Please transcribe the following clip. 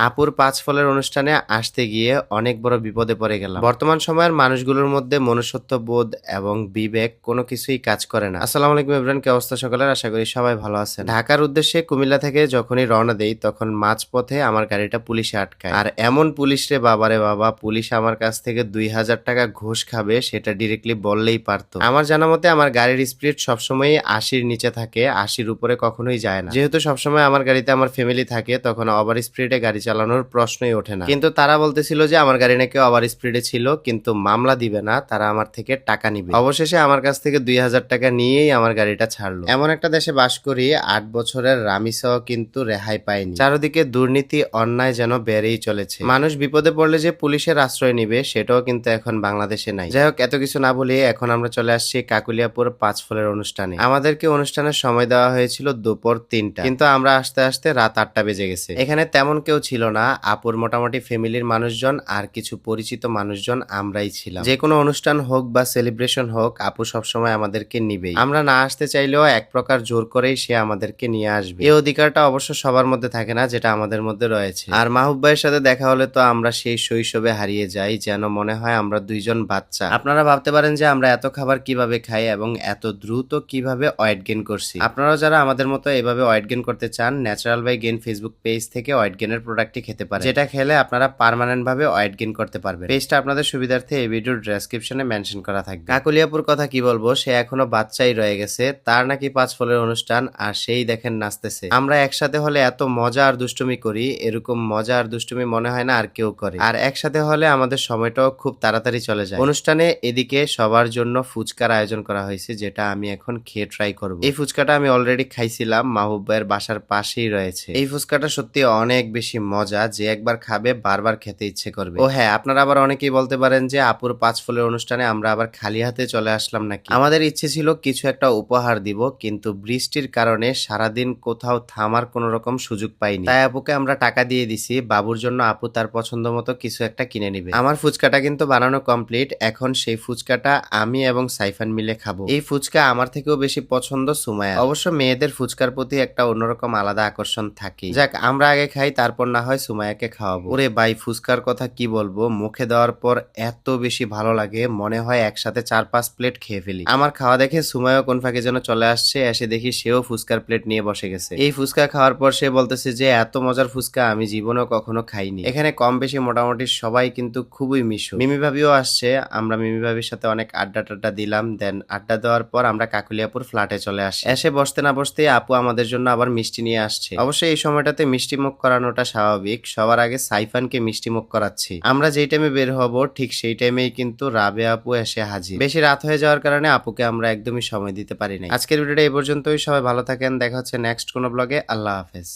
আপুর ৫ ফলের অনুষ্ঠানে আসতে গিয়ে অনেক বড় বিপদে পড়ে গেলাম। বর্তমান সময়ের মানুষগুলোর মধ্যে মনুষ্যত্ববোধ এবং বিবেক কোনো কিছুই কাজ করে না। আসসালামু আলাইকুম এভরিওয়ান, কি অবস্থা সকলের? আশা করি সবাই ভালো আছেন। ঢাকার উদ্দেশ্যে কুমিল্লা থেকে যখনই রওনা দেই তখন মাঝপথে আমার গাড়িটা পুলিশে আটকায়। আর এমন পুলিশ রে বাবারে বাবা, পুলিশ আমার কাছ থেকে ২,০০০ টাকা ঘুষ খাবে সেটা ডিরেক্টলি বললেই পারতো। আমার জানা মতে আমার গাড়ির স্পিড সবসময় ৮০-র নিচে থাকে, ৮০-র উপরে কখনোই যায় না। যেহেতু সবসময় আমার গাড়িতে আমার ফ্যামিলি থাকে তখন ওভার স্পিডে গাড়ি চালানোর প্রশ্নই ওঠে না। কিন্তু তারা বলতেছিল যে আমার গাড়ি নাকি ওভার স্পিডে ছিল, কিন্তু মামলা দিবে না, তারা আমার থেকে টাকা নিবে। অবশেষে আমার কাছ থেকে ২,০০০ টাকা নিয়েই আমার গাড়িটা ছাড়লো। এমন একটা দেশে বাস করি, ৮ বছরের রামিসাও কিন্তু রেহাই পায়নি। চারদিকে দুর্নীতি অন্যায় যেন বেড়েই চলেছে। মানুষ বিপদে পড়লে যে পুলিশের আশ্রয় নিবে সেটাও কিন্তু এখন বাংলাদেশে নাই। যাই হোক, এত কিছু না বলে এখন আমরা চলে আসছি কাকুলিয়াপুর ৫ ফলের অনুষ্ঠানে। আমাদেরকে অনুষ্ঠানের সময় দেওয়া হয়েছিল দুপুর ৩টা, কিন্তু আমরা আসতে আসতে রাত ৮টা বেজে গেছে। এখানে তেমন কেউ ছিল না, আপুর মোটামুটি ফ্যামিলির মানুষজন আর কিছু পরিচিত মানুষজন আমরাই ছিলাম। যে কোনো অনুষ্ঠান হোক বা সেলিব্রেশন হোক, আপু সবসময় আমাদেরকে নিবেই। আমরা না আসতে চাইলেও এক প্রকার জোর করেই সে আমাদেরকে নিয়ে আসবে। এই অধিকারটা অবশ্য সবার মধ্যে থাকে না, যেটা আমাদের মধ্যে রয়েছে। আর মাহবুব ভাইয়ের সাথে দেখা হলে তো আমরা সেই শৈশবে হারিয়ে যাই, যেন মনে হয় আমরা দুইজন বাচ্চা। আপনারা ভাবতে পারেন যে আমরা এত খাবার কিভাবে খাই এবং এত দ্রুত কিভাবে ওয়েট গেইন করছি। আপনারা যারা আমাদের মতো এভাবে ওয়েট গেইন করতে চান, natural by gain Facebook page থেকে ওয়েট গেইনের প্রোডাক্টটি খেতে পারেন, যেটা খেলে আপনারা পার্মানেন্ট ভাবে ওয়েট গেইন করতে পারবেন। পেজটা আপনাদের সুবিধার্থে এই ভিডিওর ডেসক্রিপশনে মেনশন করা থাকবে। কাকুলিয়াপুর কথা কি বলবো, সে এখনো বাচ্চাই রয়ে গেছে। তার নাকি ৫ ফলের অনুষ্ঠান আর সেই দেখেন নাচতেছে। আমরা একসাথে হলে এত মজা আর দুষ্টুমি করি, এরকম মজা আর দুষ্টুমি মনে হয় না আর কেউ করে। আর একসাথে হলে আমাদের সময়টাও খুব তাড়াতাড়ি চলে যায়। অনুষ্ঠানে এদিকে সবার জন্য ফুচকার আয়োজন করা হয়েছে, যেটা আমি এখন খেয়ে ট্রাই করব। এই ফুচকাটা আমি অলরেডি খাইছিলাম, মাহবুব ভাইয়ের বাসার পাশেই রয়েছে। এই ফুচকাটা সত্যি অনেক বেশি মজা, যে একবার খাবে বারবার খেতে ইচ্ছে করবে। ও হ্যাঁ, আপনারা আবার অনেকেই বলতে পারেন যে আপুর ৫ ফলের অনুষ্ঠানে আমরা আবার খালি হাতে চলে আসলাম নাকি। আমাদের ইচ্ছে ছিল কিছু একটা উপহার দিব, কিন্তু বৃষ্টির কারণে সারাদিন কোথাও থামার কোন রকম সুযোগ পাইনি। তাই আপুকে আমরা টাকা দিয়ে দিছি, বাবুর জন্য আপু তার পছন্দ মতো কিছু একটা কিনে নিবে। আমার ফুচকাটা কিন্তু বানানো কমপ্লিট, এখন সেই ফুচকাটা আমি এবং সাইফান মিলে খাবো। এই ফুচকা আমার থেকেও বেশি পছন্দ সুমায়া। অবশ্য মেয়েদের ফুচকার প্রতি একটা অন্যরকম আলাদা আকর্ষণ থাকে। যাক, আমরা আগে খাই, তারপর না হয় সুমায়াকে খাওয়াবো। ওরে ভাই, ফুচকার কথা কি বলবো, মুখে দেওয়ার পর এত বেশি ভালো লাগে, মনে হয় একসাথে ৪-৫ প্লেট খেয়ে ফেলি। আমার খাওয়া দেখে সুমায়া কোন ফাঁকে যেন চলে আসছে, এসে দেখি সেও ফুচকার প্লেট নিয়ে বসে গেছে। এই ফুচকা খাওয়ার পর সে বলতেছে যে এত মজার ফুচকা আমি জীবনেও কখনো খাইনি। এখানে কম বেশি মোটামুটি সবাই কিন্তু খুবই মিশুক। মিমি ভাবিও আসছে, আমরা মিমি ভাবির সাথে অনেক আড্ডা টাড্ডা দিলাম। দেন আড্ডা দেওয়ার পর আমরা কাকুলিয়াপুর ফ্ল্যাটে চলে আসি। এসে বসতে না বসতেই আপু আমাদের জন্য আবার মিষ্টি নিয়ে আসছে। অবশ্যই এই সময়টাতে মিষ্টি মুখ করানোটা স্বাভাবিক, সবার আগে সাইফানকে মিষ্টি মুখ করাচ্ছি। আমরা যেই টাইমে বের হব ঠিক সেই টাইমেই কিন্তু রাবে আপু এসে হাজির। বেশি রাত হয়ে যাওয়ার কারণে আপুকে আমরা একদমই সময় দিতে পারি নাই। আজকের ভিডিওটা এই পর্যন্তই। সবাই ভালো থাকেন, দেখা হচ্ছে নেক্সট কোনো ব্লগে। আল্লাহ হাফেজ।